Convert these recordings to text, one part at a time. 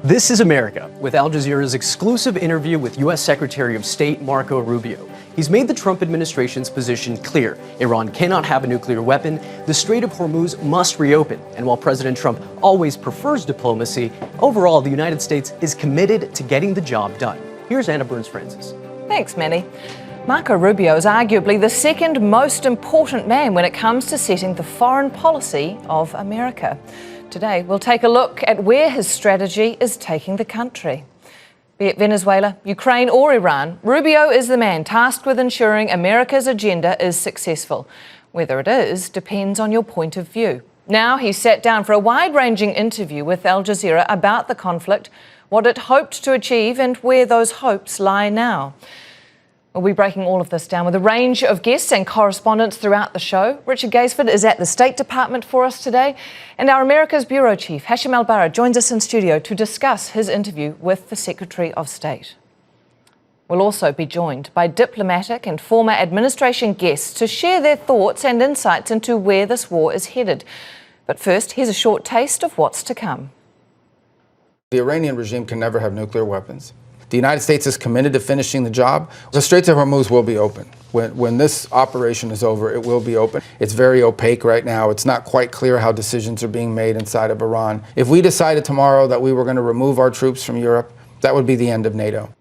This is America, with Al Jazeera's exclusive interview with U.S. Secretary of State Marco Rubio. He's made the Trump administration's position clear. Iran cannot have a nuclear weapon. The Strait of Hormuz must reopen. And while President Trump always prefers diplomacy, overall, the United States is committed to getting the job done. Here's Anna Burns-Francis. Thanks, Manny. Marco Rubio is arguably the second most important man when it comes to setting the foreign policy of America. Today, we'll take a look at where his strategy is taking the country. Be it Venezuela, Ukraine or Iran, Rubio is the man tasked with ensuring America's agenda is successful. Whether it is depends on your point of view. Now he's sat down for a wide-ranging interview with Al Jazeera about the conflict, what it hoped to achieve and where those hopes lie now. We'll be breaking all of this down with a range of guests and correspondents throughout the show. Richard Gaisford is at the State Department for us today, and our America's Bureau Chief, Hashem Ahelbarra, joins us in studio to discuss his interview with the Secretary of State. We'll also be joined by diplomatic and former administration guests to share their thoughts and insights into where this war is headed. But first, here's a short taste of what's to come. The Iranian regime can never have nuclear weapons. The United States is committed to finishing the job. The Strait of Hormuz will be open. When this operation is over, it will be open. It's very opaque right now. It's not quite clear how decisions are being made inside of Iran. If we decided tomorrow that we were going to remove our troops from Europe, that would be the end of NATO.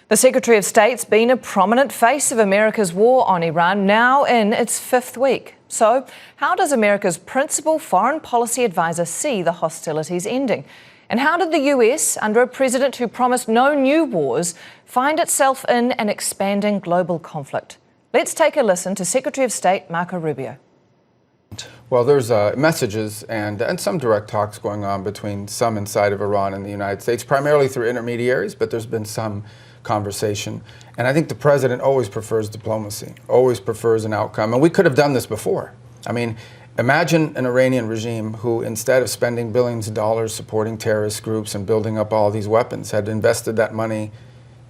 The Secretary of State's been a prominent face of America's war on Iran, now in its fifth week. So, how does America's principal foreign policy advisor see the hostilities ending? And how did the US, under a president who promised no new wars, find itself in an expanding global conflict? Let's take a listen to Secretary of State Marco Rubio. Well, there's messages and some direct talks going on between some inside of Iran and the United States, primarily through intermediaries, but there's been some conversation. And I think the president always prefers diplomacy, always prefers an outcome. And we could have done this before. I mean, imagine an Iranian regime who, instead of spending billions of dollars supporting terrorist groups and building up all these weapons, had invested that money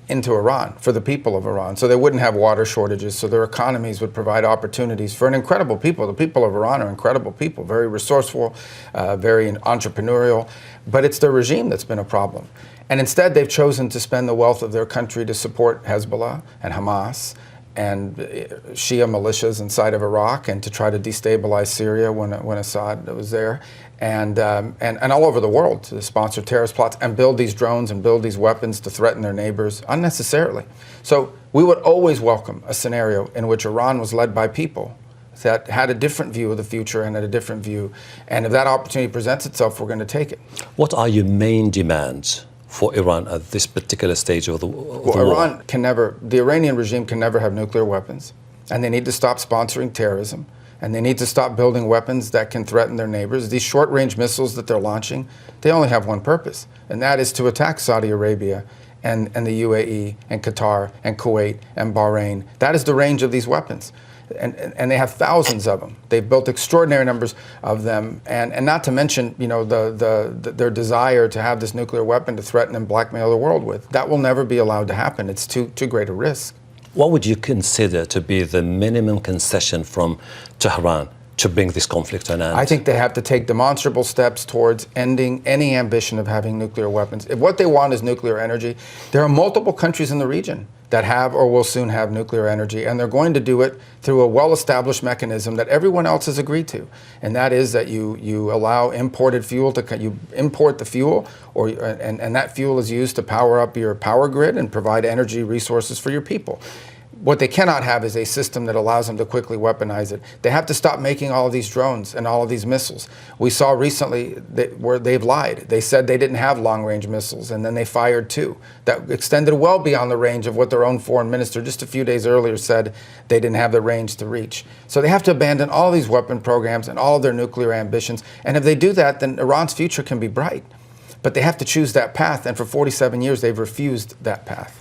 into Iran, for the people of Iran, so they wouldn't have water shortages, so their economies would provide opportunities for an incredible people. The people of Iran are incredible people, very resourceful, very entrepreneurial, but it's their regime that's been a problem. And instead, they've chosen to spend the wealth of their country to support Hezbollah and Hamas and Shia militias inside of Iraq, and to try to destabilize Syria when Assad was there, and all over the world to sponsor terrorist plots and build these drones and build these weapons to threaten their neighbors unnecessarily. So we would always welcome a scenario in which Iran was led by people that had a different view of the future and had a different view. And if that opportunity presents itself, we're going to take it. What are your main demands for Iran at this particular stage of the war? Iran can never, the Iranian regime can never have nuclear weapons, and they need to stop sponsoring terrorism, and they need to stop building weapons that can threaten their neighbors. These short-range missiles that they're launching, they only have one purpose, and that is to attack Saudi Arabia and the UAE and Qatar and Kuwait and Bahrain. That is the range of these weapons. And they have thousands of them. They've built extraordinary numbers of them, and not to mention, you know, their desire to have this nuclear weapon to threaten and blackmail the world with. That will never be allowed to happen. It's too great a risk. What would you consider to be the minimum concession from Tehran to bring this conflict to an end? I think they have to take demonstrable steps towards ending any ambition of having nuclear weapons. If what they want is nuclear energy, there are multiple countries in the region that have or will soon have nuclear energy, and they're going to do it through a well-established mechanism that everyone else has agreed to, and that is that you allow imported fuel you import the fuel, and that fuel is used to power up your power grid and provide energy resources for your people. What they cannot have is a system that allows them to quickly weaponize it. They have to stop making all of these drones and all of these missiles. We saw recently where they've lied. They said they didn't have long-range missiles, and then they fired two that extended well beyond the range of what their own foreign minister just a few days earlier said they didn't have the range to reach. So they have to abandon all these weapon programs and all of their nuclear ambitions. And if they do that, then Iran's future can be bright. But they have to choose that path, and for 47 years they've refused that path.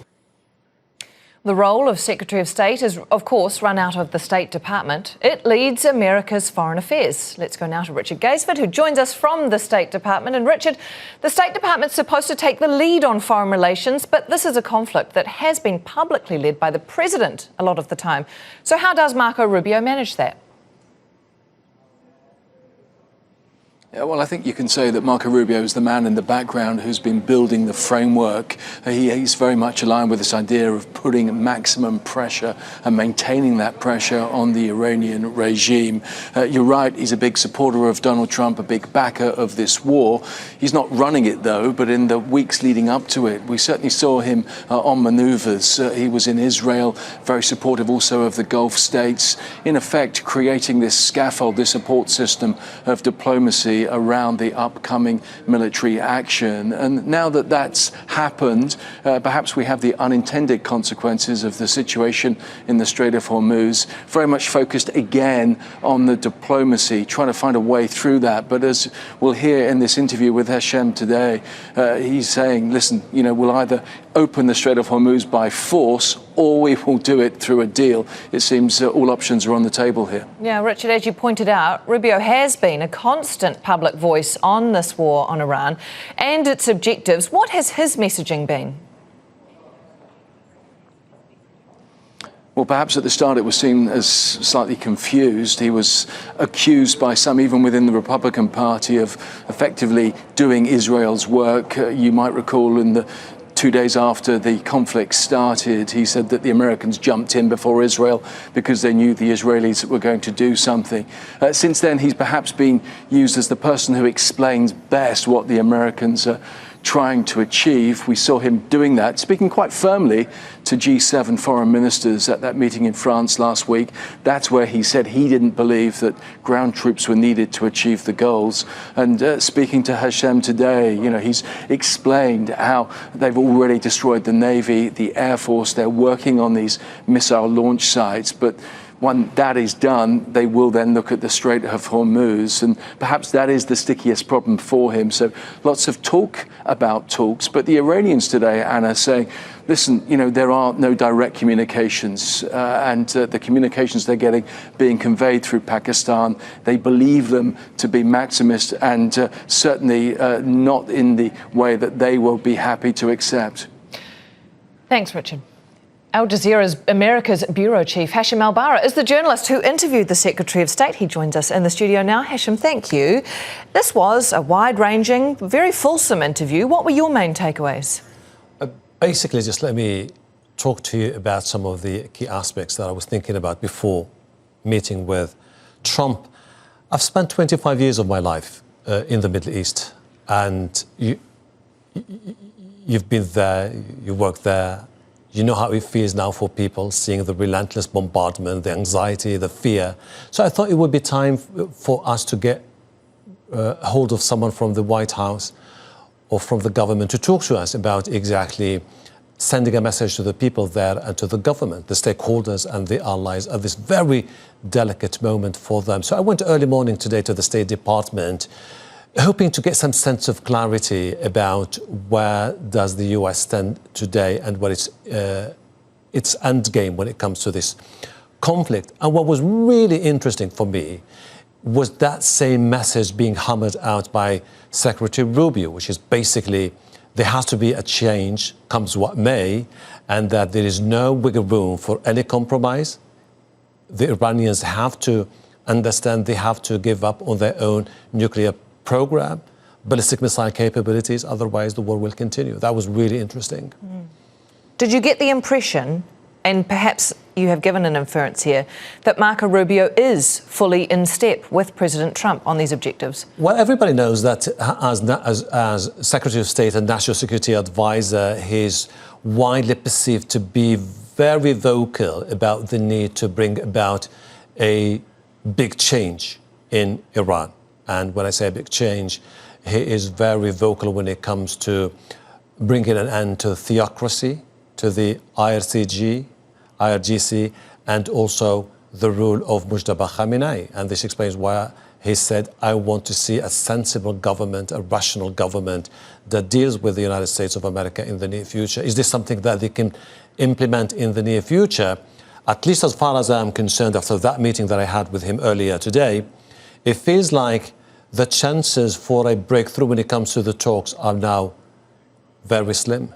The role of Secretary of State is, of course, run out of the State Department. It leads America's foreign affairs. Let's go now to Richard Gaisford, who joins us from the State Department. And Richard, the State Department's supposed to take the lead on foreign relations, but this is a conflict that has been publicly led by the president a lot of the time. So how does Marco Rubio manage that? Yeah, well, I think you can say that Marco Rubio is the man in the background who's been building the framework. He's very much aligned with this idea of putting maximum pressure and maintaining that pressure on the Iranian regime. You're right, he's a big supporter of Donald Trump, a big backer of this war. He's not running it, though, but in the weeks leading up to it, we certainly saw him on maneuvers. He was in Israel, very supportive also of the Gulf states, in effect creating this scaffold, this support system of diplomacy around the upcoming military action. And now that that's happened, perhaps we have the unintended consequences of the situation in the Strait of Hormuz, very much focused again on the diplomacy, trying to find a way through that. But as we'll hear in this interview with Hashem today, he's saying, listen, we'll either open the Strait of Hormuz by force or we will do it through a deal. It seems all options are on the table here. Yeah, Richard, as you pointed out, Rubio has been a constant public voice on this war on Iran and its objectives. What has his messaging been? Well, perhaps at the start it was seen as slightly confused. He was accused by some, even within the Republican Party, of effectively doing Israel's work. You might recall in the 2 days after the conflict started, he said that the Americans jumped in before Israel because they knew the Israelis were going to do something. Since then, he's perhaps been used as the person who explains best what the Americans are trying to achieve. We saw him doing that, speaking quite firmly to G7 foreign ministers at that meeting in France last week. That's where he said he didn't believe that ground troops were needed to achieve the goals. And speaking to Hashem today, he's explained how they've already destroyed the Navy, the Air Force. They're working on these missile launch sites, but when that is done, they will then look at the Strait of Hormuz, and perhaps that is the stickiest problem for him. So lots of talk about talks, but the Iranians today, Anna, saying, listen, there are no direct communications, and the communications they're getting being conveyed through Pakistan, they believe them to be maximist and certainly not in the way that they will be happy to accept. Thanks, Richard. Al Jazeera's America's bureau chief, Hashem Ahelbarra, is the journalist who interviewed the Secretary of State. He joins us in the studio now. Hashem, thank you. This was a wide-ranging, very fulsome interview. What were your main takeaways? Basically, just let me talk to you about some of the key aspects that I was thinking about before meeting with Trump. I've spent 25 years of my life in the Middle East, and you've been there, you worked there. You know how it feels now for people, seeing the relentless bombardment, the anxiety, the fear. So I thought it would be time for us to get hold of someone from the White House or from the government to talk to us about exactly sending a message to the people there and to the government, the stakeholders and the allies at this very delicate moment for them. So I went early morning today to the State Department, hoping to get some sense of clarity about where does the US stand today and what its end game when it comes to this conflict. And what was really interesting for me was that same message being hammered out by Secretary Rubio, which is basically there has to be a change, comes what may, and that there is no wiggle room for any compromise. The Iranians have to understand they have to give up on their own nuclear program, ballistic missile capabilities, otherwise the war will continue. That was really interesting. Did you get the impression, and perhaps you have given an inference here, that Marco Rubio is fully in step with President Trump on these objectives? Well, everybody knows that as Secretary of State and National Security Advisor, he's widely perceived to be very vocal about the need to bring about a big change in Iran. And when I say a big change, he is very vocal when it comes to bringing an end to theocracy, to the IRGC, and also the rule of Mujtaba Khamenei. And this explains why he said, I want to see a sensible government, a rational government that deals with the United States of America in the near future. Is this something that they can implement in the near future? At least as far as I'm concerned, after that meeting that I had with him earlier today, it feels like the chances for a breakthrough when it comes to the talks are now very slim.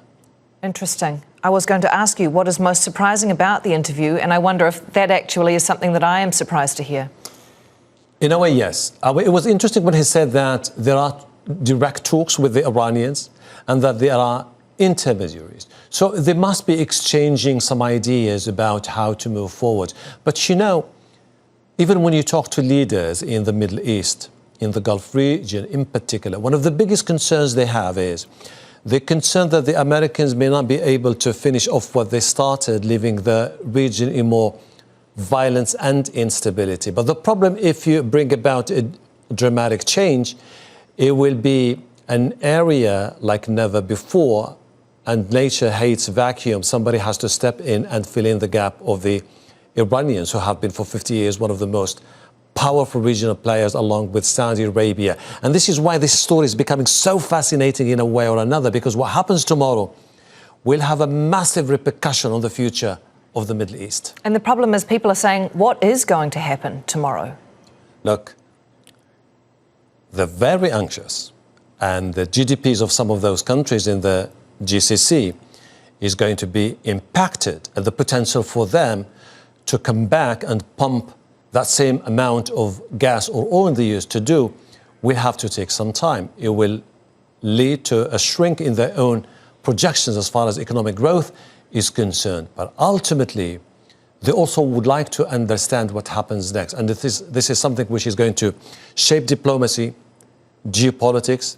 Interesting. I was going to ask you what is most surprising about the interview, and I wonder if that actually is something that I am surprised to hear. In a way, yes. It was interesting when he said that there are direct talks with the Iranians and that there are intermediaries. So they must be exchanging some ideas about how to move forward. But you know, even when you talk to leaders in the Middle East, in the Gulf region in particular, one of the biggest concerns they have is they're concerned that the Americans may not be able to finish off what they started, leaving the region in more violence and instability. But the problem, if you bring about a dramatic change, it will be an area like never before, and nature hates vacuum. Somebody has to step in and fill in the gap of the Iranians, who have been for 50 years one of the most powerful regional players along with Saudi Arabia. And this is why this story is becoming so fascinating in a way or another, because what happens tomorrow will have a massive repercussion on the future of the Middle East. And the problem is people are saying, what is going to happen tomorrow? Look, they're very anxious, and the GDPs of some of those countries in the GCC is going to be impacted, and the potential for them to come back and pump that same amount of gas or oil they used to do will have to take some time. It will lead to a shrink in their own projections as far as economic growth is concerned. But ultimately, they also would like to understand what happens next. And this is something which is going to shape diplomacy, geopolitics,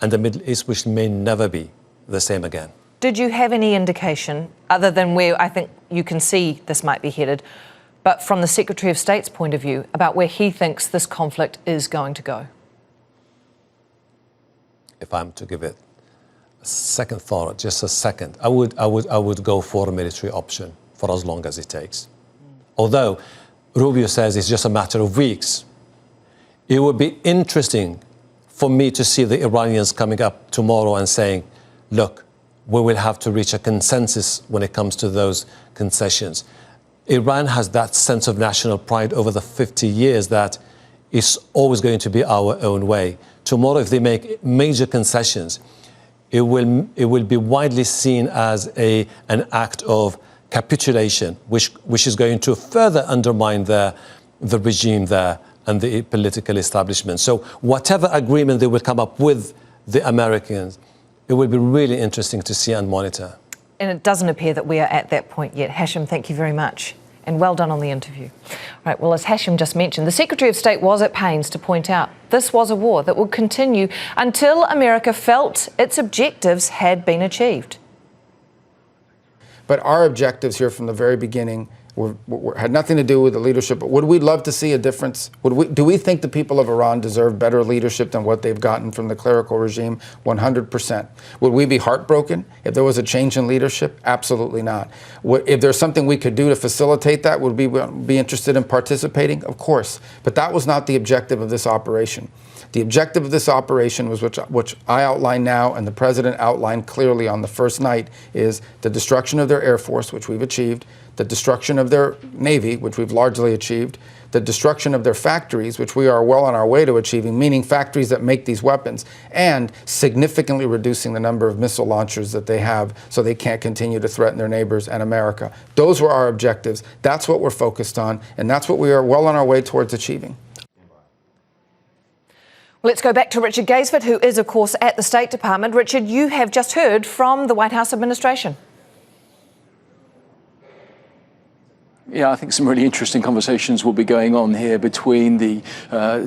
and the Middle East, which may never be the same again. Did you have any indication, other than where I think you can see this might be headed, but from the Secretary of State's point of view, about where he thinks this conflict is going to go? If I'm to give it a second thought, just a second, I would go for a military option for as long as it takes. Although Rubio says it's just a matter of weeks, it would be interesting for me to see the Iranians coming up tomorrow and saying, look, we will have to reach a consensus when it comes to those concessions. Iran has that sense of national pride over the 50 years that it's always going to be our own way. Tomorrow, if they make major concessions, it will be widely seen as an act of capitulation, which is going to further undermine the regime there and the political establishment. So whatever agreement they will come up with the Americans, it will be really interesting to see and monitor. And it doesn't appear that we are at that point yet. Hashem, thank you very much. And well done on the interview. Right, well, as Hashem just mentioned, the Secretary of State was at pains to point out this was a war that would continue until America felt its objectives had been achieved. But our objectives here from the very beginning had nothing to do with the leadership. But would we love to see a difference? Do we think the people of Iran deserve better leadership than what they've gotten from the clerical regime? 100%. Would we be heartbroken if there was a change in leadership? Absolutely not. If there's something we could do to facilitate that, would we be interested in participating? Of course. But that was not the objective of this operation. The objective of this operation was, which I outlined now and the President outlined clearly on the first night, is the destruction of their Air Force, which we've achieved, the destruction of their Navy, which we've largely achieved, the destruction of their factories, which we are well on our way to achieving, meaning factories that make these weapons, and significantly reducing the number of missile launchers that they have so they can't continue to threaten their neighbors and America. Those were our objectives. That's what we're focused on, and that's what we are well on our way towards achieving. Well, let's go back to Richard Gaisford, who is, of course, at the State Department. Richard, you have just heard from the White House administration. Yeah, I think some really interesting conversations will be going on here between the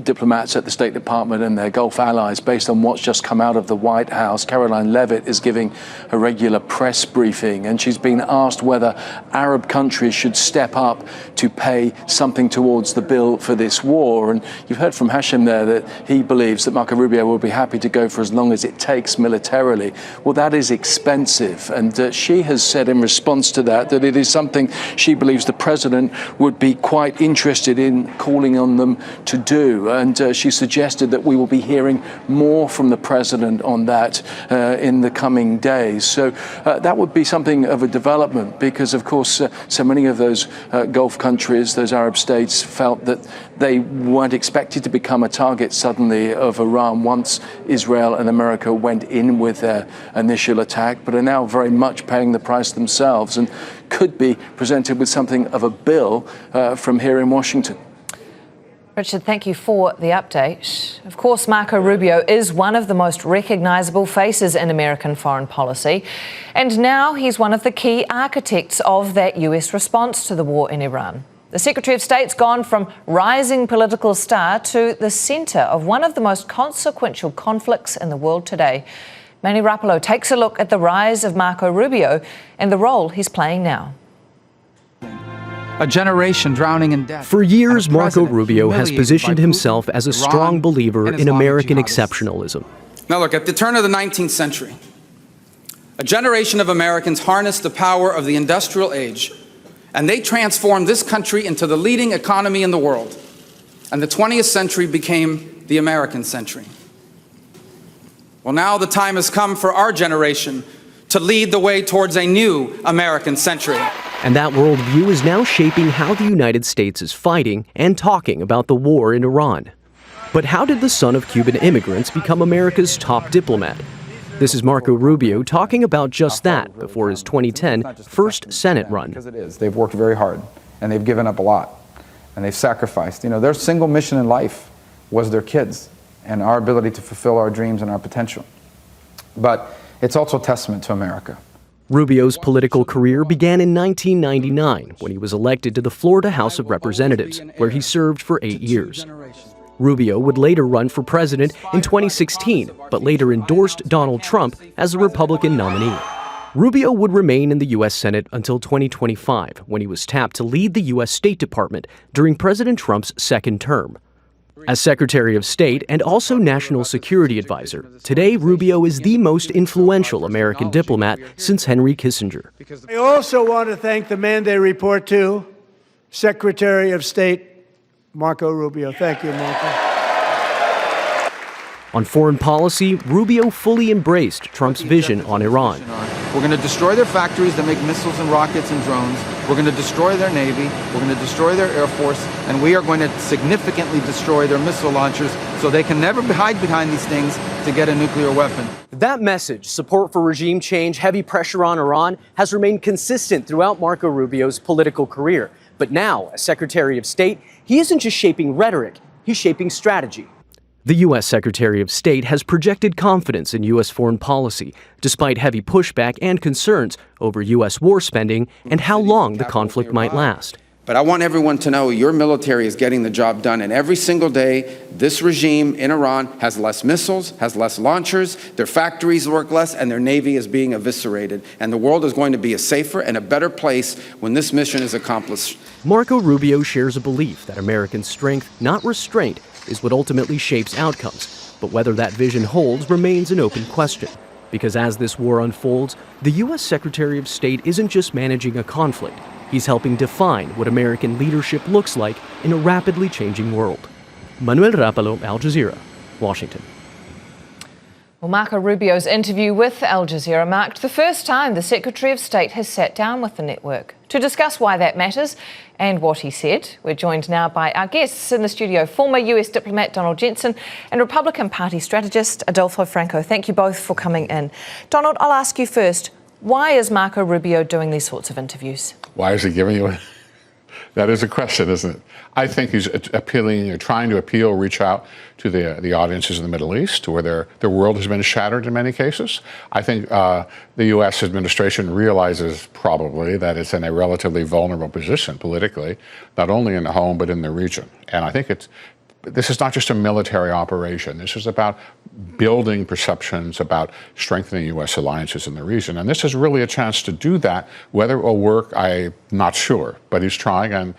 diplomats at the State Department and their Gulf allies based on what's just come out of the White House. Caroline Leavitt is giving a regular press briefing, and she's been asked whether Arab countries should step up to pay something towards the bill for this war. And you've heard from Hashem there that he believes that Marco Rubio will be happy to go for as long as it takes militarily. Well, that is expensive. And she has said in response to that it is something she believes the President would be quite interested in calling on them to do. And she suggested that we will be hearing more from the President on that in the coming days. So that would be something of a development because, of course, so many of those Gulf countries, those Arab states, felt that they weren't expected to become a target suddenly of Iran once Israel and America went in with their initial attack, but are now very much paying the price themselves and could be presented with something of a bill from here in Washington. Richard, thank you for the update. Of course, Marco Rubio is one of the most recognisable faces in American foreign policy, and now he's one of the key architects of that US response to the war in Iran. The Secretary of State's gone from rising political star to the centre of one of the most consequential conflicts in the world today. Manny Rapolo takes a look at the rise of Marco Rubio and the role he's playing now. A generation drowning in debt. For years, Marco Rubio has positioned himself as a strong believer in American exceptionalism. Now look, at the turn of the 19th century, a generation of Americans harnessed the power of the industrial age, and they transformed this country into the leading economy in the world. And the 20th century became the American century. Well, now the time has come for our generation to lead the way towards a new American century. And that worldview is now shaping how the United States is fighting and talking about the war in Iran. But how did the son of Cuban immigrants become America's top diplomat? This is Marco Rubio talking about just that before his 2010 first Senate run. Because it is. They've worked very hard, and they've given up a lot, and they've sacrificed. You know, their single mission in life was their kids and our ability to fulfill our dreams and our potential. But it's also a testament to America. Rubio's political career began in 1999 when he was elected to the Florida House of Representatives, where he served for 8 years. Rubio would later run for president in 2016, but later endorsed Donald Trump as a Republican nominee. Rubio would remain in the U.S. Senate until 2025, when he was tapped to lead the U.S. State Department during President Trump's second term. As Secretary of State and also National Security Advisor, today Rubio is the most influential American diplomat since Henry Kissinger. I also want to thank the man they report to, Secretary of State Marco Rubio. Thank you, Marco. On foreign policy, Rubio fully embraced Trump's vision on Iran. We're going to destroy their factories that make missiles and rockets and drones. We're going to destroy their Navy. We're going to destroy their Air Force. And we are going to significantly destroy their missile launchers so they can never hide behind these things to get a nuclear weapon. That message, support for regime change, heavy pressure on Iran, has remained consistent throughout Marco Rubio's political career. But now, as Secretary of State, he isn't just shaping rhetoric, he's shaping strategy. The U.S. Secretary of State has projected confidence in U.S. foreign policy, despite heavy pushback and concerns over U.S. war spending and how long the conflict might last. But I want everyone to know your military is getting the job done, and every single day, this regime in Iran has less missiles, has less launchers, their factories work less, and their Navy is being eviscerated. And the world is going to be a safer and a better place when this mission is accomplished. Marco Rubio shares a belief that American strength, not restraint, is what ultimately shapes outcomes. But whether that vision holds remains an open question. Because as this war unfolds, the U.S. Secretary of State isn't just managing a conflict. He's helping define what American leadership looks like in a rapidly changing world. Manuel Rapalo, Al Jazeera, Washington. Well, Marco Rubio's interview with Al Jazeera marked the first time the Secretary of State has sat down with the network to discuss why that matters and what he said. We're joined now by our guests in the studio, former US diplomat Donald Jensen and Republican Party strategist Adolfo Franco. Thank you both for coming in. Donald, I'll ask you first, why is Marco Rubio doing these sorts of interviews? Why is he giving you that is a question, isn't it? I think he's appealing, trying to appeal, reach out to the audiences in the Middle East, where their world has been shattered in many cases. I think the U.S. administration realizes probably that it's in a relatively vulnerable position politically, not only in the home but in the region. And I think this is not just a military operation. This is about building perceptions, about strengthening U.S. alliances in the region. And this is really a chance to do that. Whether it will work, I'm not sure. But he's trying, and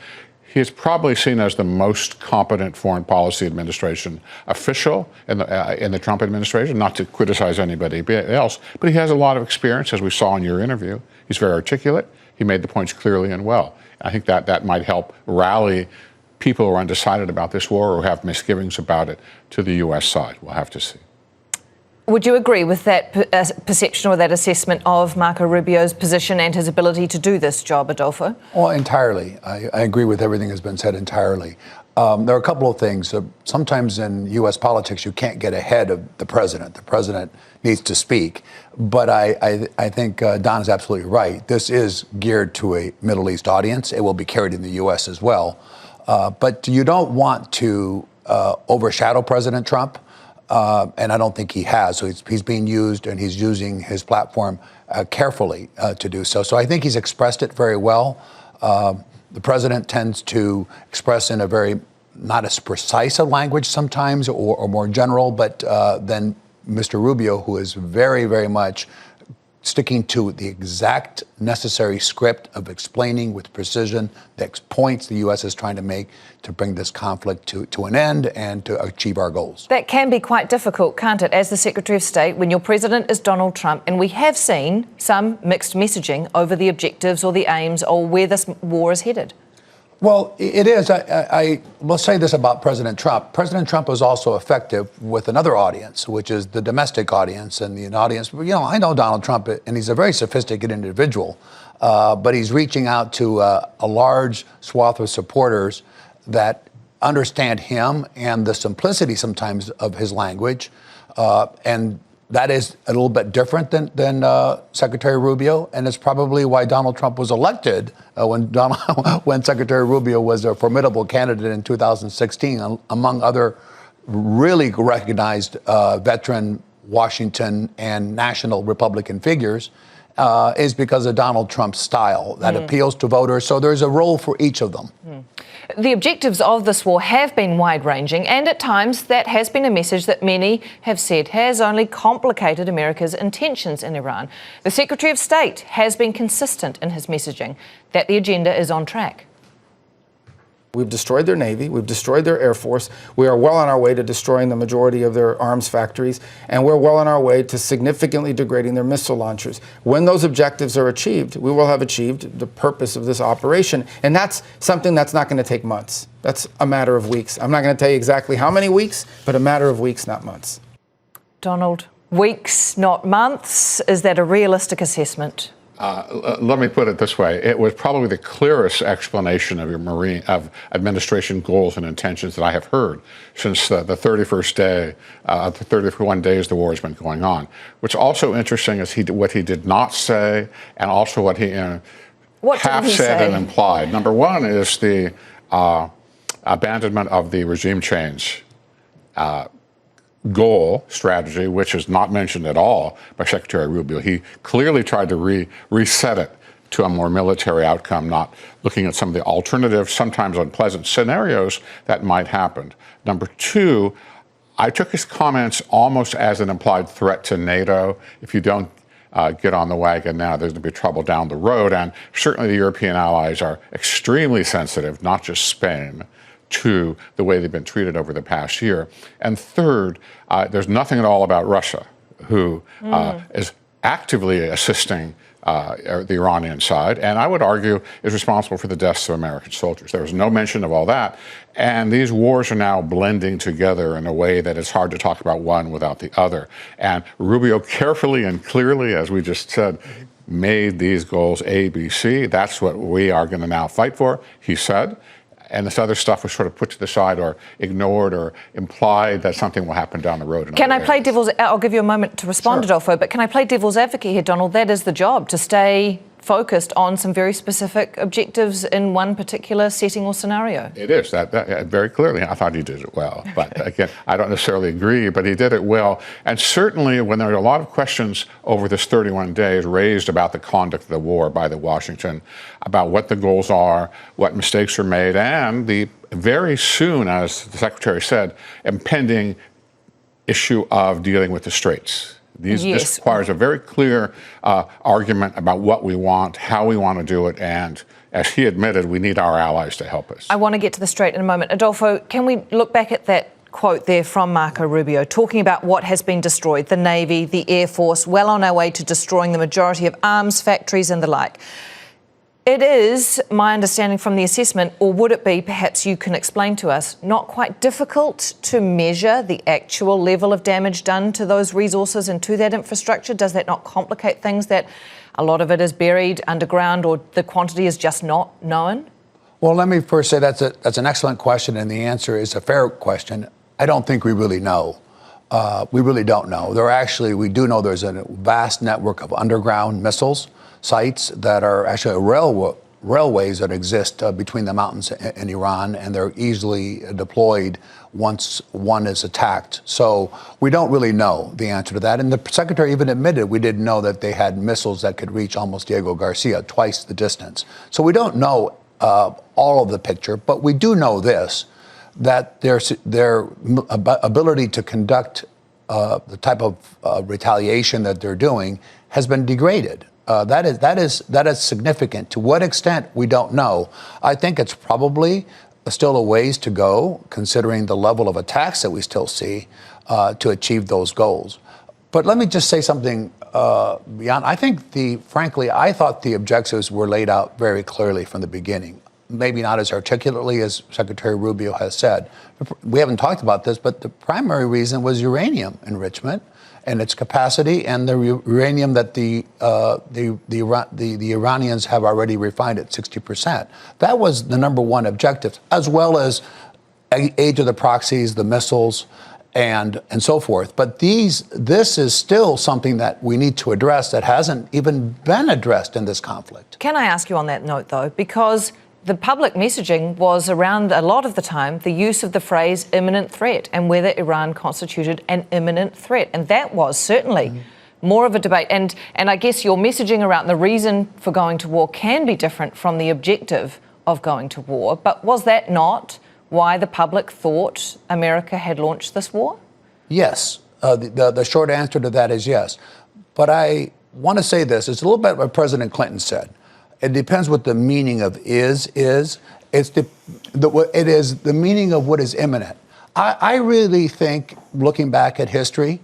he is probably seen as the most competent foreign policy administration official in the Trump administration, not to criticize anybody else. But he has a lot of experience, as we saw in your interview. He's very articulate. He made the points clearly and well. I think that might help rally people who are undecided about this war or have misgivings about it to the U.S. side. We'll have to see. Would you agree with that perception or that assessment of Marco Rubio's position and his ability to do this job, Adolfo? Well, entirely. I agree with everything that's been said entirely. There are a couple of things. Sometimes in U.S. politics, you can't get ahead of the president. The president needs to speak. But I think Don is absolutely right. This is geared to a Middle East audience. It will be carried in the U.S. as well. But you don't want to overshadow President Trump, and I don't think he has. So he's being used, and he's using his platform carefully to do so. So I think he's expressed it very well. The president tends to express in a very not as precise a language sometimes, or more general, but than Mr. Rubio, who is very, very much sticking to the exact necessary script of explaining with precision the points the U.S. is trying to make to bring this conflict to an end and to achieve our goals. That can be quite difficult, can't it, as the Secretary of State, when your president is Donald Trump, and we have seen some mixed messaging over the objectives or the aims or where this war is headed. Well, it is. I will say this about President Trump. President Trump was also effective with another audience, which is the domestic audience and the audience. You know, I know Donald Trump, and he's a very sophisticated individual, but he's reaching out to a large swath of supporters that understand him and the simplicity sometimes of his language, and that is a little bit different than Secretary Rubio, and it's probably why Donald Trump was elected when Secretary Rubio was a formidable candidate in 2016, among other really recognized veteran Washington and national Republican figures, is because of Donald Trump's style that appeals to voters. So there's a role for each of them. The objectives of this war have been wide-ranging, and at times that has been a message that many have said has only complicated America's intentions in Iran. The Secretary of State has been consistent in his messaging that the agenda is on track. We've destroyed their Navy. We've destroyed their Air Force. We are well on our way to destroying the majority of their arms factories. And we're well on our way to significantly degrading their missile launchers. When those objectives are achieved, we will have achieved the purpose of this operation. And that's something that's not going to take months. That's a matter of weeks. I'm not going to tell you exactly how many weeks, but a matter of weeks, not months. Donald, weeks, not months. Is that a realistic assessment? Let me put it this way. It was probably the clearest explanation of administration goals and intentions that I have heard since the 31st day, the 31 days the war has been going on. What's also interesting is what he did not say, and also what he half said and implied. Number one is the abandonment of the regime change goal, strategy, which is not mentioned at all by Secretary Rubio. He clearly tried to reset it to a more military outcome, not looking at some of the alternative, sometimes unpleasant scenarios that might happen. Number two, I took his comments almost as an implied threat to NATO. If you don't get on the wagon now, there's going to be trouble down the road. And certainly the European allies are extremely sensitive, not just Spain, to the way they've been treated over the past year. And third, there's nothing at all about Russia, who is actively assisting the Iranian side, and I would argue is responsible for the deaths of American soldiers. There was no mention of all that. And these wars are now blending together in a way that it's hard to talk about one without the other. And Rubio carefully and clearly, as we just said, made these goals A, B, C. That's what we are going to now fight for, he said. And this other stuff was sort of put to the side or ignored or implied that something will happen down the road. Can I play devil's... I'll give you a moment to respond, Adolfo, but can I play devil's advocate here, Donald? That is the job, to stay focused on some very specific objectives in one particular setting or scenario. It is, that very clearly. I thought he did it well. But again, I don't necessarily agree, but he did it well. And certainly when there are a lot of questions over this 31 days raised about the conduct of the war by the Washington, about what the goals are, what mistakes are made, and the very soon, as the Secretary said, impending issue of dealing with the straits. This requires a very clear argument about what we want, how we want to do it, and as he admitted, we need our allies to help us. I want to get to the Strait in a moment. Adolfo, can we look back at that quote there from Marco Rubio, talking about what has been destroyed, the Navy, the Air Force, well on our way to destroying the majority of arms factories and the like. It is, my understanding from the assessment, or would it be, perhaps you can explain to us, not quite difficult to measure the actual level of damage done to those resources and to that infrastructure? Does that not complicate things that a lot of it is buried underground or the quantity is just not known? Well, let me first say that's an excellent question, and the answer is a fair question. I don't think we really know. We really don't know. We do know there's a vast network of underground missiles sites that are actually a railways that exist between the mountains in Iran, and they're easily deployed once one is attacked. So we don't really know the answer to that. And the secretary even admitted we didn't know that they had missiles that could reach almost Diego Garcia, twice the distance. So we don't know all of the picture, but we do know this, that their ability to conduct the type of retaliation that they're doing has been degraded. That is significant. To what extent, we don't know. I think it's probably still a ways to go, considering the level of attacks that we still see, to achieve those goals. But let me just say something beyond. I think frankly, I thought the objectives were laid out very clearly from the beginning. Maybe not as articulately as Secretary Rubio has said. We haven't talked about this, but the primary reason was uranium enrichment and its capacity, and the uranium that the Iranians have already refined at 60%. That was the number one objective, as well as age of the proxies, the missiles, and so forth. But this is still something that we need to address that hasn't even been addressed in this conflict. Can I ask you on that note, though, because the public messaging was around a lot of the time the use of the phrase imminent threat and whether Iran constituted an imminent threat. And that was certainly more of a debate. And I guess your messaging around the reason for going to war can be different from the objective of going to war. But was that not why the public thought America had launched this war? Yes. The short answer to that is yes. But I want to say this. It's a little bit what President Clinton said. It depends what the meaning of is. It is the meaning of what is imminent. I really think, looking back at history,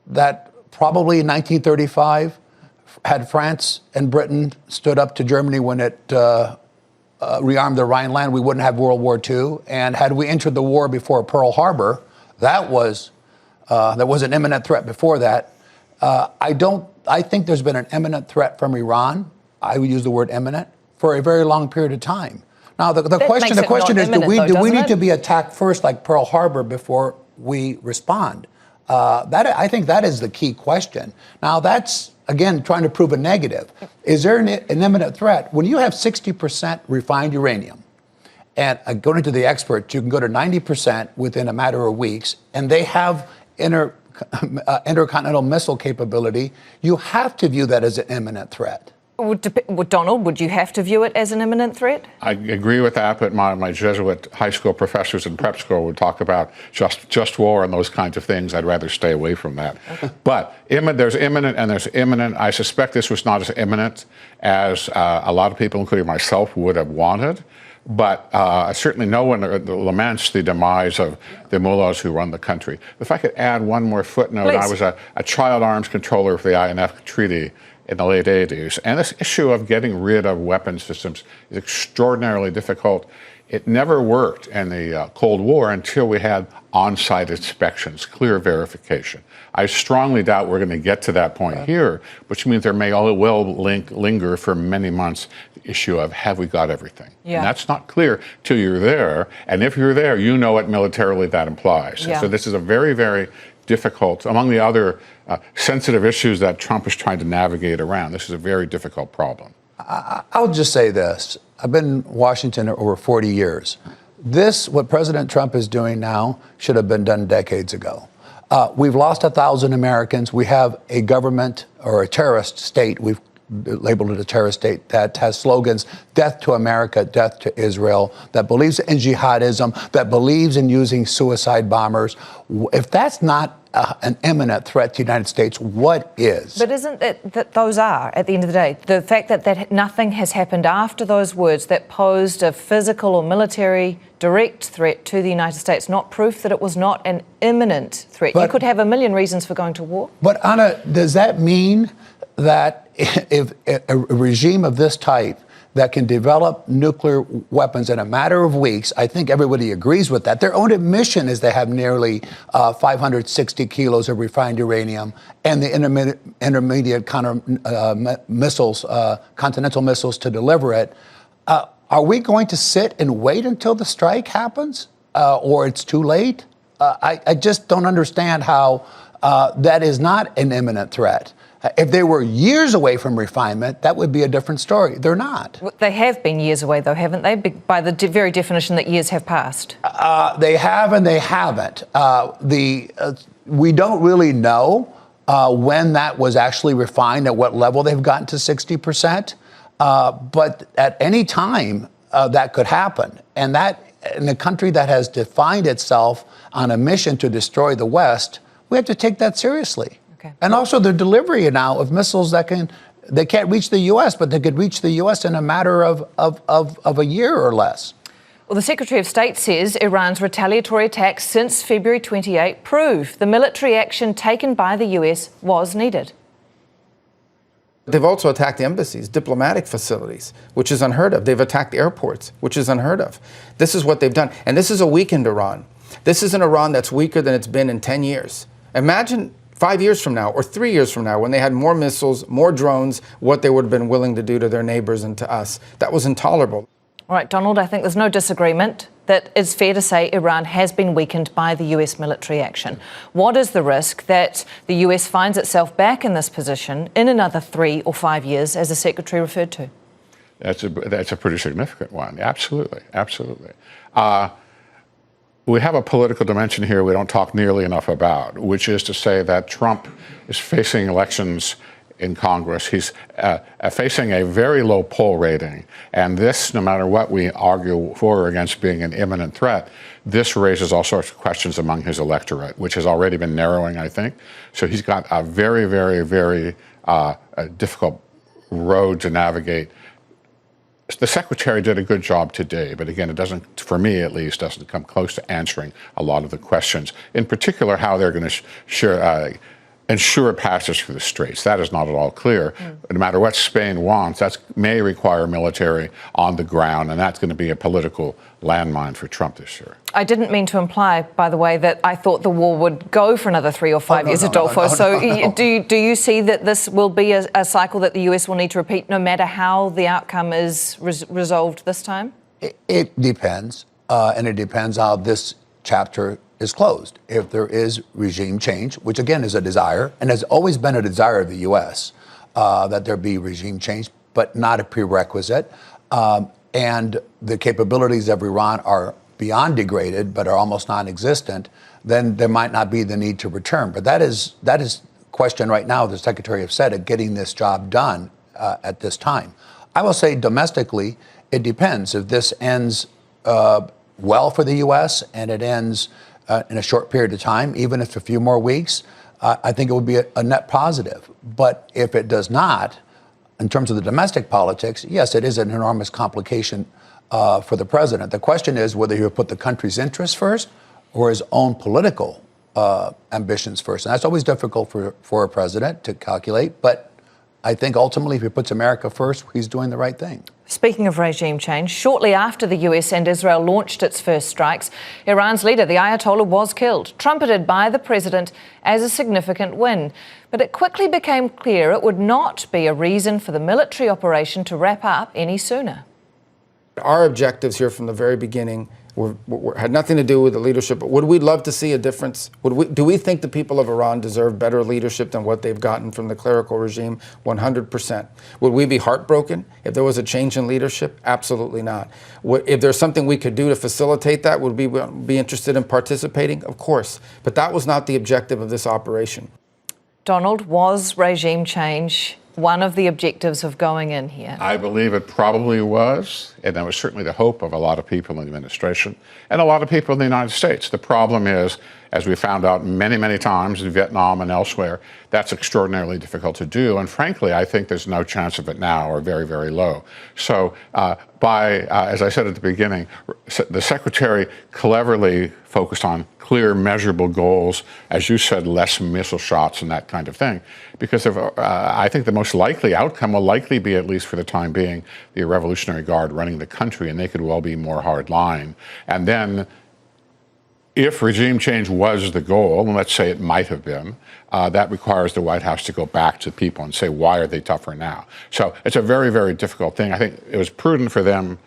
that probably in 1935, had France and Britain stood up to Germany when it rearmed the Rhineland, we wouldn't have World War II. And had we entered the war before Pearl Harbor, there was an imminent threat before that. I think there's been an imminent threat from Iran. I would use the word imminent for a very long period of time. Now, the question is, do we need to be attacked first, like Pearl Harbor, before we respond? I think that is the key question. Now, that's, again, trying to prove a negative. Is there an imminent threat? When you have 60% refined uranium, and according to the experts, you can go to 90% within a matter of weeks, and they have intercontinental missile capability, you have to view that as an imminent threat. Donald, would you have to view it as an imminent threat? I agree with that, but my Jesuit high school professors in prep school would talk about just war and those kinds of things. I'd rather stay away from that. But there's imminent and there's imminent. I suspect this was not as imminent as a lot of people, including myself, would have wanted. But certainly no one laments the demise of the mullahs who run the country. If I could add one more footnote, Please. I was a child arms controller for the INF Treaty in the late 80s. And this issue of getting rid of weapons systems is extraordinarily difficult. It never worked in the Cold War until we had on-site inspections, clear verification. I strongly doubt we're going to get to that point here, which means there may well linger for many months the issue of, have we got everything? Yeah. And that's not clear till you're there. And if you're there, you know what militarily that implies. Yeah. So this is a very, very difficult, among the other sensitive issues that Trump is trying to navigate around. This is a very difficult problem. I'll just say this. I've been in Washington over 40 years. What President Trump is doing now should have been done decades ago. We've lost 1,000 Americans. We have a government or a terrorist state. We've labeled it a terrorist state that has slogans, death to America, death to Israel, that believes in jihadism, that believes in using suicide bombers. If that's not an imminent threat to the United States, what is? But isn't it that those are, at the end of the day, the fact that nothing has happened after those words that posed a physical or military direct threat to the United States, not proof that it was not an imminent threat? You could have a million reasons for going to war. But Anna, does that mean that if a regime of this type that can develop nuclear weapons in a matter of weeks, I think everybody agrees with that. Their own admission is they have nearly 560 kilos of refined uranium and the intermediate missiles, continental missiles to deliver it. Are we going to sit and wait until the strike happens or it's too late? I just don't understand how that is not an imminent threat. If they were years away from refinement, that would be a different story. They're not. They have been years away, though, haven't they? By the very definition that years have passed. They have and they haven't. We don't really know when that was actually refined, at what level they've gotten to 60%. But at any time, that could happen. And that, in a country that has defined itself on a mission to destroy the West, we have to take that seriously. Okay. And also the delivery now of missiles they can't reach the U.S., but they could reach the U.S. in a matter of a year or less. Well, the Secretary of State says Iran's retaliatory attacks since February 28 prove the military action taken by the U.S. was needed. They've also attacked embassies, diplomatic facilities, which is unheard of. They've attacked airports, which is unheard of. This is what they've done. And this is a weakened Iran. This is an Iran that's weaker than it's been in 10 years. Imagine 5 years from now or 3 years from now when they had more missiles, more drones, what they would have been willing to do to their neighbors and to us. That was intolerable. All right, Donald, I think there's no disagreement that it's fair to say Iran has been weakened by the US military action. What is the risk that the US finds itself back in this position in another 3 or 5 years, as the Secretary referred to? That's a pretty significant one. Absolutely, absolutely. We have a political dimension here we don't talk nearly enough about, which is to say that Trump is facing elections in Congress. He's facing a very low poll rating. And this, no matter what we argue for or against being an imminent threat, this raises all sorts of questions among his electorate, which has already been narrowing, I think. So he's got a very, very, very difficult road to navigate. The Secretary did a good job today, but again, it doesn't, for me at least, doesn't come close to answering a lot of the questions. In particular, how they're going to ensure passage through the straits. That is not at all clear. No matter what Spain wants, that may require military on the ground, and that's going to be a political landmine for Trump this year. I didn't mean to imply, by the way, that I thought the war would go for another 3 or 5 years, Adolfo. Do you see that this will be a cycle that the US will need to repeat no matter how the outcome is resolved this time? It depends, and it depends how this chapter is closed. If there is regime change, which again is a desire, and has always been a desire of the U.S., that there be regime change, but not a prerequisite, and the capabilities of Iran are beyond degraded, but are almost non-existent, then there might not be the need to return. But that is question right now, the Secretary of State, getting this job done at this time. I will say domestically, it depends. If this ends well for the U.S. and it ends in a short period of time, even if a few more weeks, I think it would be a net positive. But if it does not, in terms of the domestic politics, yes, it is an enormous complication for the president. The question is whether he would put the country's interests first or his own political ambitions first. And that's always difficult for a president to calculate. But I think ultimately, if he puts America first, he's doing the right thing. Speaking of regime change, shortly after the US and Israel launched its first strikes, Iran's leader, the Ayatollah, was killed, trumpeted by the president as a significant win. But it quickly became clear it would not be a reason for the military operation to wrap up any sooner. Our objectives here from the very beginning had nothing to do with the leadership. Would we love to see a difference? Do we think the people of Iran deserve better leadership than what they've gotten from the clerical regime? 100%. Would we be heartbroken if there was a change in leadership? Absolutely not. If there's something we could do to facilitate that, would we be interested in participating? Of course. But that was not the objective of this operation. Donald, was regime change one of the objectives of going in here? I believe it probably was, and that was certainly the hope of a lot of people in the administration and a lot of people in the United States. The problem is, as we found out many, many times in Vietnam and elsewhere, that's extraordinarily difficult to do. And frankly, I think there's no chance of it now, or very, very low. So as I said at the beginning, the Secretary cleverly focused on clear, measurable goals, as you said, less missile shots and that kind of thing. Because I think the most likely outcome will likely be, at least for the time being, the Revolutionary Guard running the country, and they could well be more hard line. And then, if regime change was the goal, and let's say it might have been, that requires the White House to go back to people and say, why are they tougher now? So it's a very, very difficult thing. I think it was prudent for them,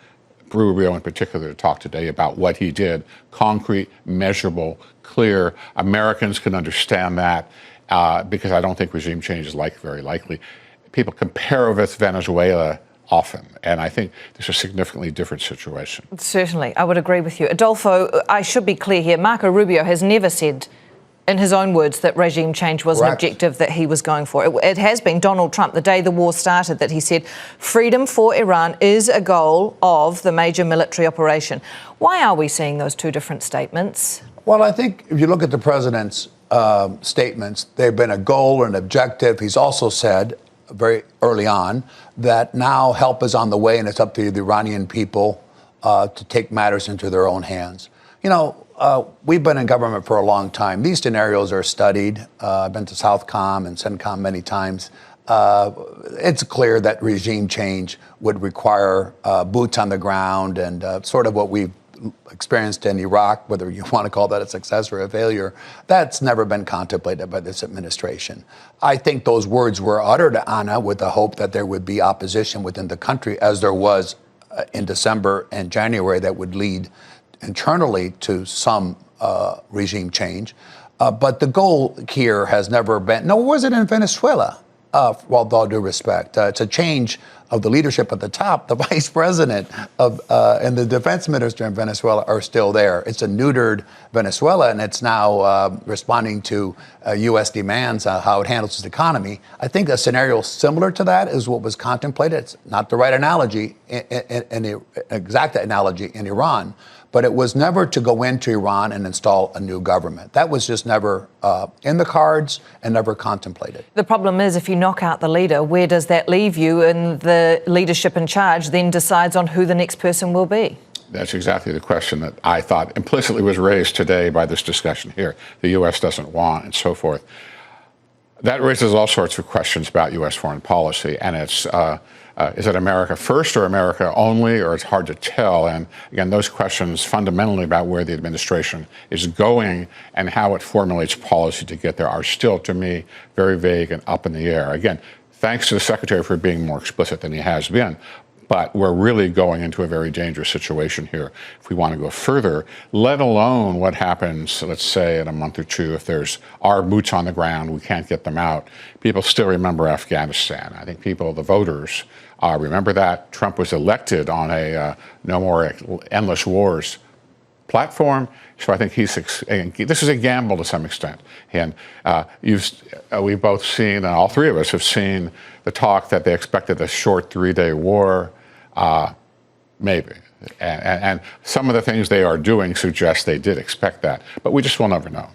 Rubio in particular, to talk today about what he did. Concrete, measurable, clear. Americans can understand that. because I don't think regime change is very likely. People compare with Venezuela often, and I think this is a significantly different situation. Certainly, I would agree with you. Adolfo, I should be clear here, Marco Rubio has never said, in his own words, that regime change was an objective that he was going for. It has been Donald Trump, the day the war started, that he said freedom for Iran is a goal of the major military operation. Why are we seeing those two different statements? Well, I think if you look at the president's statements, they've been a goal and objective. He's also said very early on that now help is on the way and it's up to the Iranian people to take matters into their own hands. You know, we've been in government for a long time. These scenarios are studied. I've been to Southcom and CENTCOM many times. It's clear that regime change would require boots on the ground and sort of what we've experienced in Iraq, whether you want to call that a success or a failure, that's never been contemplated by this administration. I think those words were uttered, Anna, with the hope that there would be opposition within the country, as there was in December and January, that would lead internally to some regime change. But the goal here has never been, nor was it in Venezuela, well, with all due respect. It's a change of the leadership at the top. The vice president and the defense minister in Venezuela are still there. It's a neutered Venezuela, and it's now responding to U.S. demands on how it handles its economy. I think a scenario similar to that is what was contemplated. It's not the right analogy, an exact analogy in Iran, but it was never to go into Iran and install a new government. That was just never in the cards and never contemplated. The problem is, if you knock out the leader, where does that leave you? And the leadership in charge then decides on who the next person will be. That's exactly the question that I thought implicitly was raised today by this discussion here. The U.S. doesn't want, and so forth. That raises all sorts of questions about U.S. foreign policy, and it's is it America first or America only, or it's hard to tell. And again, those questions fundamentally about where the administration is going and how it formulates policy to get there are still, to me, very vague and up in the air. Again, thanks to the Secretary for being more explicit than he has been. But we're really going into a very dangerous situation here if we want to go further, let alone what happens, let's say, in a month or two, if there's our boots on the ground, we can't get them out. People still remember Afghanistan. I think people, the voters, remember that. Trump was elected on a no more endless wars platform. So I think this is a gamble to some extent. And we've both seen, and all three of us have seen, the talk that they expected a short 3-day war. Maybe. And some of the things they are doing suggest they did expect that. But we just will never know.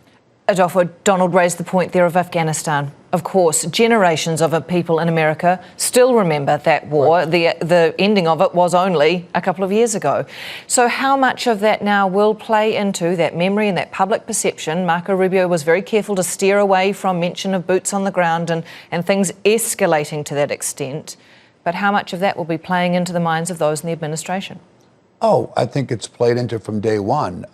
Adolfo, Donald raised the point there of Afghanistan. Of course, generations of people in America still remember that war. Right. The ending of it was only a couple of years ago. So how much of that now will play into that memory and that public perception? Marco Rubio was very careful to steer away from mention of boots on the ground and things escalating to that extent. But how much of that will be playing into the minds of those in the administration? Oh, I think it's played into from day one.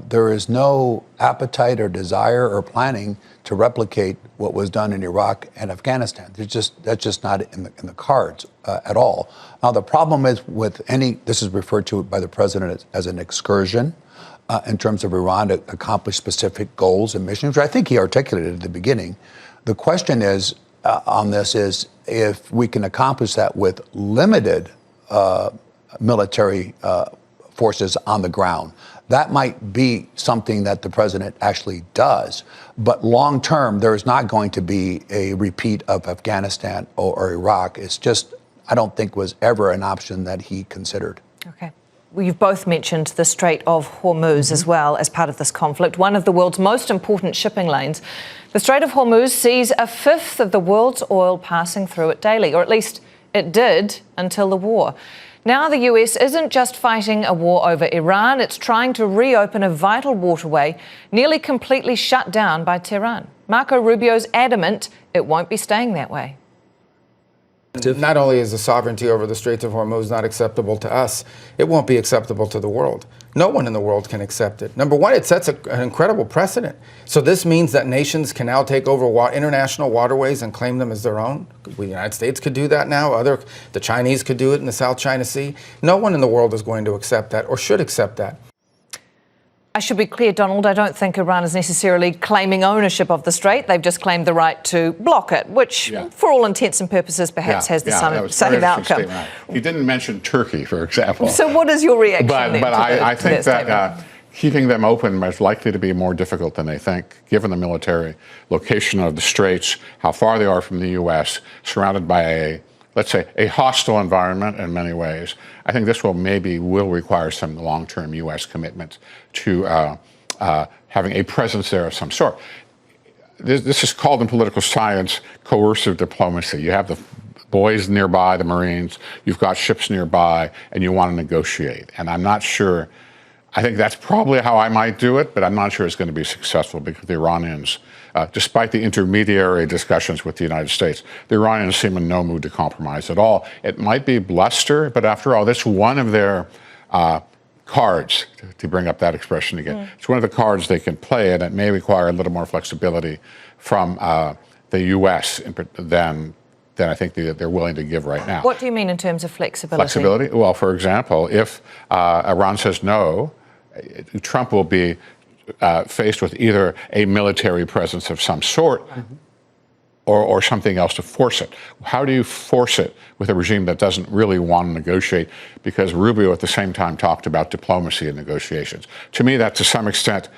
There is no appetite or desire or planning to replicate what was done in Iraq and Afghanistan. That's just not in the cards at all. Now, the problem is with this is referred to by the president as an excursion in terms of Iran to accomplish specific goals and missions, which I think he articulated at the beginning. The question is on this is if we can accomplish that with limited military forces on the ground. That might be something that the president actually does. But long term, there is not going to be a repeat of Afghanistan or Iraq. It's just, I don't think was ever an option that he considered. Okay. Well, you've both mentioned the Strait of Hormuz as well as part of this conflict, one of the world's most important shipping lanes. The Strait of Hormuz sees a fifth of the world's oil passing through it daily, or at least it did until the war. Now the US isn't just fighting a war over Iran, it's trying to reopen a vital waterway nearly completely shut down by Tehran. Marco Rubio's adamant it won't be staying that way. Not only is the sovereignty over the Strait of Hormuz not acceptable to us, it won't be acceptable to the world. No one in the world can accept it. Number one, it sets an incredible precedent. So this means that nations can now take over international waterways and claim them as their own. The United States could do that now. The Chinese could do it in the South China Sea. No one in the world is going to accept that or should accept that. I should be clear, Donald, I don't think Iran is necessarily claiming ownership of the strait. They've just claimed the right to block it, which, for all intents and purposes, perhaps has the same outcome. He didn't mention Turkey, for example. So what is your reaction then But I think that keeping them open is likely to be more difficult than they think, given the military location of the straits, how far they are from the U.S., surrounded by a, let's say, a hostile environment in many ways. I think this will require some long-term U.S. commitment to having a presence there of some sort. This is called in political science coercive diplomacy. You have the boys nearby, the Marines, you've got ships nearby, and you want to negotiate. And I'm not sure, I think that's probably how I might do it, but I'm not sure it's going to be successful because the Iranians, despite the intermediary discussions with the United States, the Iranians seem in no mood to compromise at all. It might be bluster, but after all, that's one of their cards, to bring up that expression again. It's one of the cards they can play, and it may require a little more flexibility from the U.S. than I think they're willing to give right now. What do you mean in terms of flexibility? Flexibility? Well, for example, if Iran says no, Trump will be faced with either a military presence of some sort or something else to force it. How do you force it with a regime that doesn't really want to negotiate? Because Rubio at the same time talked about diplomacy and negotiations. To me, that to some extent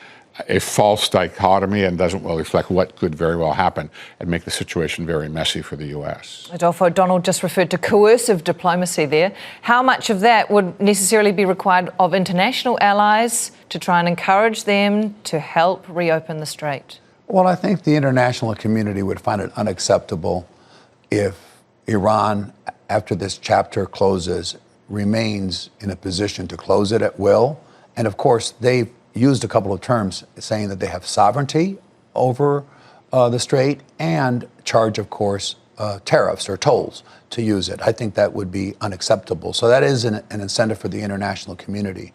a false dichotomy and doesn't well reflect what could very well happen and make the situation very messy for the U.S. Adolfo, Donald just referred to coercive diplomacy there. How much of that would necessarily be required of international allies to try and encourage them to help reopen the strait? Well, I think the international community would find it unacceptable if Iran, after this chapter closes, remains in a position to close it at will. And of course, they've used a couple of terms saying that they have sovereignty over the strait and charge, of course, tariffs or tolls to use it. I think that would be unacceptable. So that is an incentive for the international community.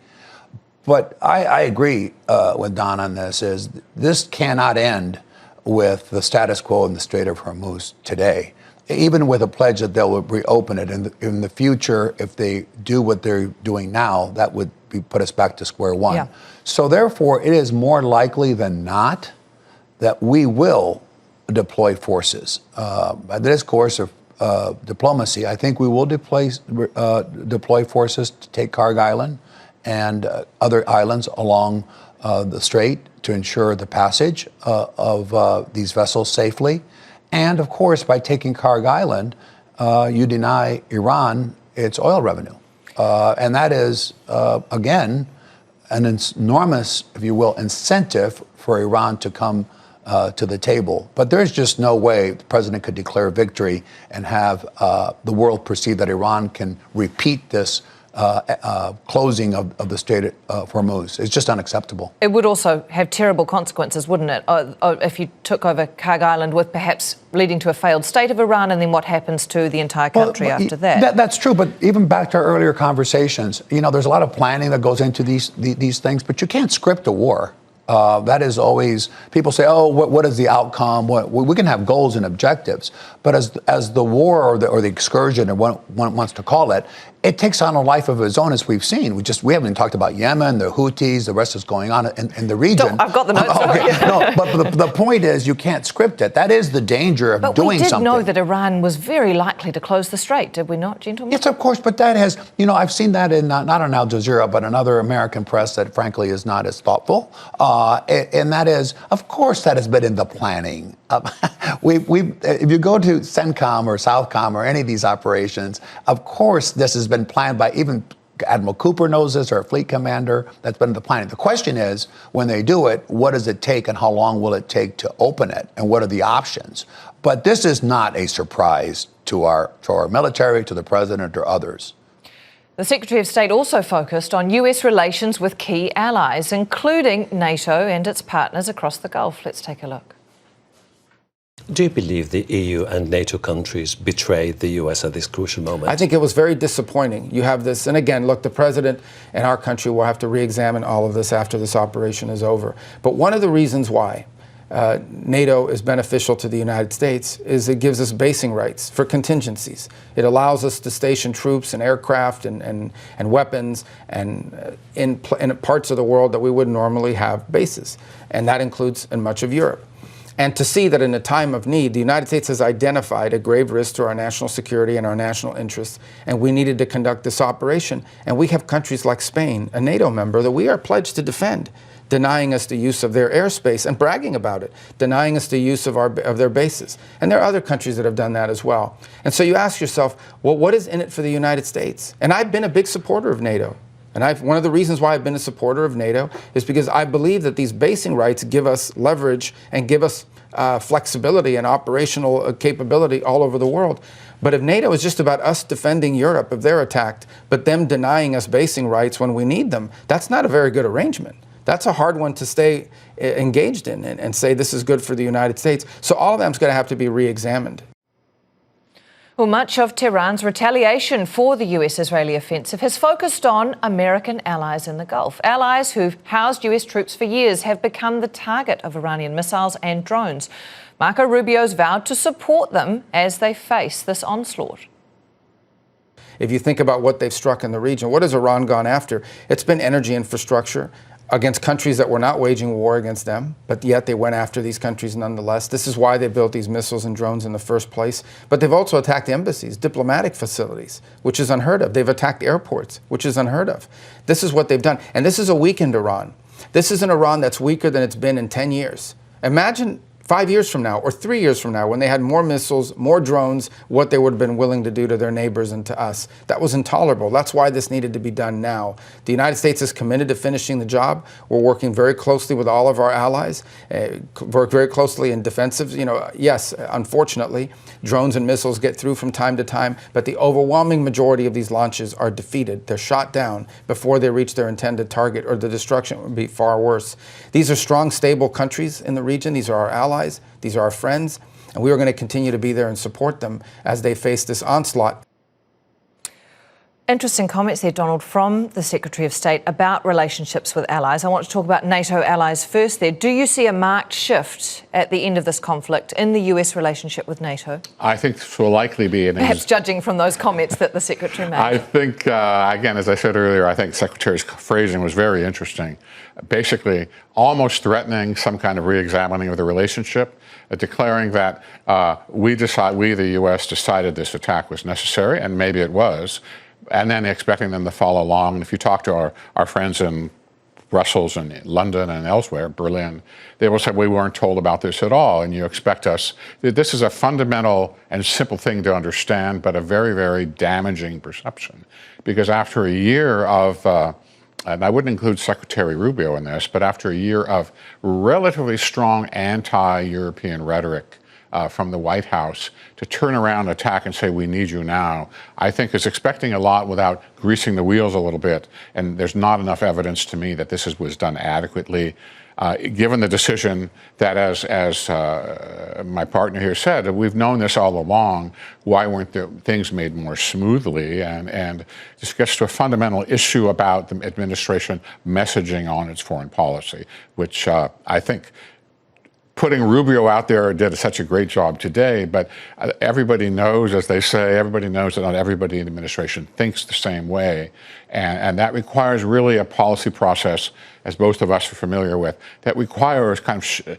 But I agree with Don on this, is this cannot end with the status quo in the Strait of Hormuz today. Even with a pledge that they'll reopen it in the future, if they do what they're doing now, that would put us back to square one. Yeah. So therefore, it is more likely than not that we will deploy forces. That is coercive diplomacy. I think we will deploy forces to take Karg Island and other islands along the strait to ensure the passage of these vessels safely. And of course, by taking Karg Island, you deny Iran its oil revenue. And that is, again, an enormous, if you will, incentive for Iran to come to the table. But there's just no way the president could declare victory and have the world perceive that Iran can repeat this closing of the Strait of Hormuz. It's just unacceptable. It would also have terrible consequences, wouldn't it, if you took over Karg Island, with perhaps leading to a failed state of Iran, and then what happens to the entire country after that? That's true, but even back to our earlier conversations, you know, there's a lot of planning that goes into these things, but you can't script a war. That is always, people say, oh, what is the outcome? We can have goals and objectives, but as the war or the excursion, or one wants to call it, it takes on a life of its own, as we've seen. We haven't even talked about Yemen, the Houthis, the rest is going on in the region. I've got the notes. No, but the point is, you can't script it. That is the danger of doing something. But we did know that Iran was very likely to close the strait, did we not, gentlemen? Yes, of course, but that has, you know, I've seen that in, not on Al Jazeera, but in other American press that frankly is not as thoughtful. And that is, of course, that has been in the planning. If you go to CENTCOM or SOUTHCOM or any of these operations, of course, this has been planned by, even Admiral Cooper knows this, our fleet commander, that's been in the planning. The question is, when they do it, what does it take and how long will it take to open it? And what are the options? But this is not a surprise to our military, to the president or others. The Secretary of State also focused on US relations with key allies, including NATO and its partners across the Gulf. Let's take a look. Do you believe the EU and NATO countries betrayed the US at this crucial moment? I think it was very disappointing. You have this, and again, look, the president and our country will have to re-examine all of this after this operation is over. But one of the reasons why NATO is beneficial to the United States is it gives us basing rights for contingencies. It allows us to station troops and aircraft and weapons and in parts of the world that we would normally have bases. And that includes in much of Europe. And to see that in a time of need, the United States has identified a grave risk to our national security and our national interests, and we needed to conduct this operation. And we have countries like Spain, a NATO member, that we are pledged to defend, denying us the use of their airspace and bragging about it, denying us the use of their bases. And there are other countries that have done that as well. And so you ask yourself, well, what is in it for the United States? And I've been a big supporter of NATO. And one of the reasons why I've been a supporter of NATO is because I believe that these basing rights give us leverage and give us flexibility and operational capability all over the world. But if NATO is just about us defending Europe if they're attacked, but them denying us basing rights when we need them, that's not a very good arrangement. That's a hard one to stay engaged in and say this is good for the United States. So all of them's going to have to be re-examined. Well, much of Tehran's retaliation for the US-Israeli offensive has focused on American allies in the Gulf. Allies who've housed US troops for years have become the target of Iranian missiles and drones. Marco Rubio's vowed to support them as they face this onslaught. If you think about what they've struck in the region, what has Iran gone after? It's been energy infrastructure against countries that were not waging war against them, but yet they went after these countries nonetheless. This is why they built these missiles and drones in the first place. But they've also attacked embassies, diplomatic facilities, which is unheard of. They've attacked airports, which is unheard of. This is what they've done. And this is a weakened Iran. This is an Iran that's weaker than it's been in 10 years. Imagine 5 years from now or 3 years from now when they had more missiles, more drones, what they would have been willing to do to their neighbors and to us. That was intolerable. That's why this needed to be done now. The United States is committed to finishing the job. We're working very closely with all of our allies, work very closely in defensive. Yes, unfortunately, drones and missiles get through from time to time, but the overwhelming majority of these launches are defeated. They're shot down before they reach their intended target, or the destruction would be far worse. These are strong, stable countries in the region. These are our allies. These are our friends, and we are going to continue to be there and support them as they face this onslaught. Interesting comments there, Donald, from the Secretary of State about relationships with allies. I want to talk about NATO allies first there. Do you see a marked shift at the end of this conflict in the US relationship with NATO? I think this will likely be perhaps judging from those comments that the Secretary made. I think, again, as I said earlier, I think the Secretary's phrasing was very interesting. Basically, almost threatening some kind of re-examining of the relationship, declaring that we, the U.S., decided this attack was necessary, and maybe it was, and then expecting them to follow along. And if you talk to our friends in Brussels and London and elsewhere, Berlin, they will say, we weren't told about this at all, and you expect us. This is a fundamental and simple thing to understand, but a very, very damaging perception. Because after a year of, and I wouldn't include Secretary Rubio in this, but after a year of relatively strong anti-European rhetoric from the White House, to turn around, attack, and say, we need you now, I think is expecting a lot without greasing the wheels a little bit. And there's not enough evidence to me that this was done adequately. Given the decision that, as my partner here said, we've known this all along, why weren't things made more smoothly? And this gets to a fundamental issue about the administration messaging on its foreign policy, which I think putting Rubio out there did such a great job today, but everybody knows, as they say, everybody knows that not everybody in the administration thinks the same way. And that requires really a policy process, as both of us are familiar with, that requires kind of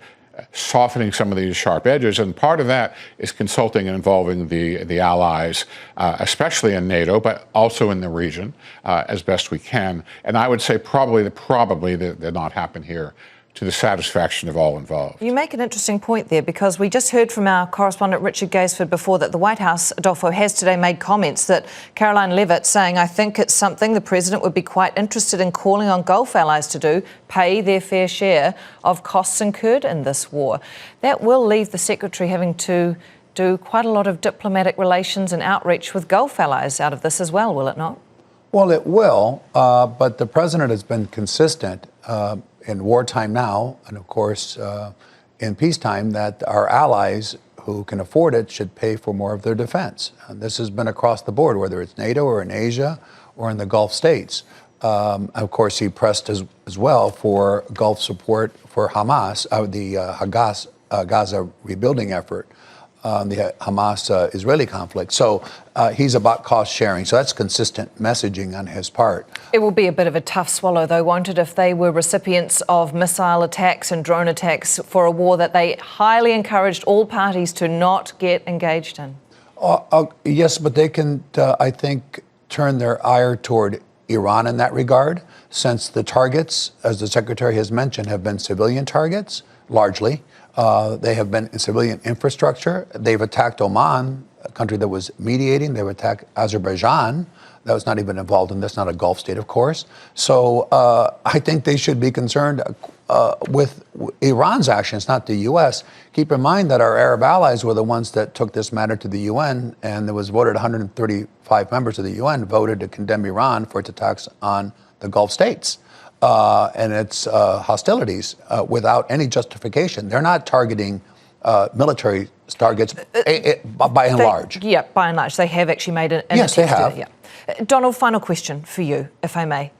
softening some of these sharp edges. And part of that is consulting and involving the allies, especially in NATO, but also in the region, as best we can. And I would say probably that did not happen here to the satisfaction of all involved. You make an interesting point there, because we just heard from our correspondent Richard Gaisford before that the White House, Adolfo, has today made comments that Caroline Leavitt saying, I think it's something the President would be quite interested in calling on Gulf allies to do, pay their fair share of costs incurred in this war. That will leave the Secretary having to do quite a lot of diplomatic relations and outreach with Gulf allies out of this as well, will it not? Well, it will, but the President has been consistent in wartime now, and of course in peacetime, that our allies who can afford it should pay for more of their defense. And this has been across the board, whether it's NATO or in Asia or in the Gulf states. Of course, he pressed as well for Gulf support for Hamas, the Gaza rebuilding effort, the Hamas-Israeli conflict. So he's about cost sharing. So that's consistent messaging on his part. It will be a bit of a tough swallow, though, won't it, if they were recipients of missile attacks and drone attacks for a war that they highly encouraged all parties to not get engaged in? Yes, but they can, I think, turn their ire toward Iran in that regard, since the targets, as the Secretary has mentioned, have been civilian targets, largely. They have been in civilian infrastructure. They've attacked Oman, a country that was mediating. They've attacked Azerbaijan, that was not even involved in this, not a Gulf state, of course. So I think they should be concerned with Iran's actions, not the U.S. Keep in mind that our Arab allies were the ones that took this matter to the UN, and there was voted 135 members of the UN voted to condemn Iran for its attacks on the Gulf states and its hostilities without any justification. They're not targeting military targets by and large. Yeah, by and large. They have actually made an yes, they have. Yeah. Donald, final question for you, if I may.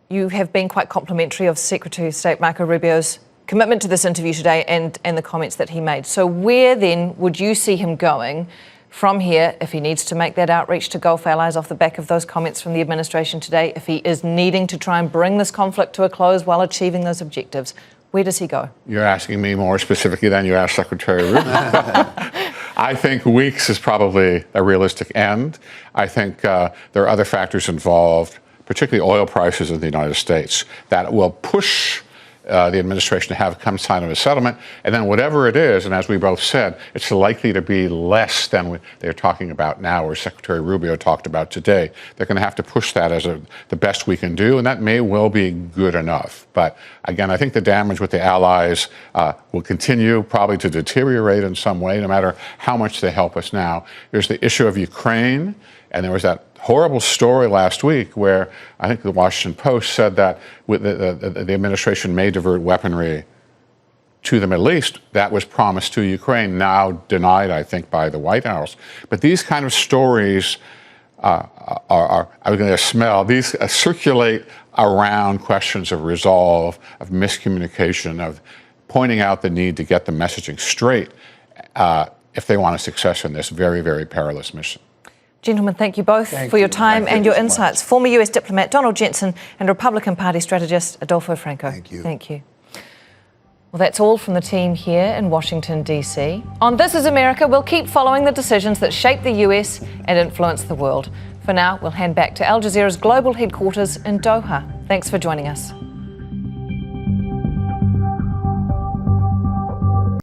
You have been quite complimentary of Secretary of State Marco Rubio's commitment to this interview today and the comments that he made. So where then would you see him going from here if he needs to make that outreach to Gulf allies off the back of those comments from the administration today, if he is needing to try and bring this conflict to a close while achieving those objectives? Where does he go? You're asking me more specifically than you asked Secretary Rubio. I think weeks is probably a realistic end. I think there are other factors involved, particularly oil prices in the United States, that will push the administration to have come sign of a settlement. And then whatever it is, and as we both said, it's likely to be less than what they're talking about now, or Secretary Rubio talked about today. They're going to have to push that as the best we can do, and that may well be good enough. But again, I think the damage with the allies will continue probably to deteriorate in some way, no matter how much they help us now. There's the issue of Ukraine, and there was that horrible story last week where I think the Washington Post said that the administration may divert weaponry to the Middle East. That was promised to Ukraine, now denied, I think, by the White House. But these kind of stories these circulate around questions of resolve, of miscommunication, of pointing out the need to get the messaging straight if they want a success in this very, very perilous mission. Gentlemen, thank you both for your time and your insights. Former US diplomat Donald Jensen and Republican Party strategist Adolfo Franco. Thank you. Thank you. Well, that's all from the team here in Washington, D.C. On This Is America, we'll keep following the decisions that shape the US and influence the world. For now, we'll hand back to Al Jazeera's global headquarters in Doha. Thanks for joining us.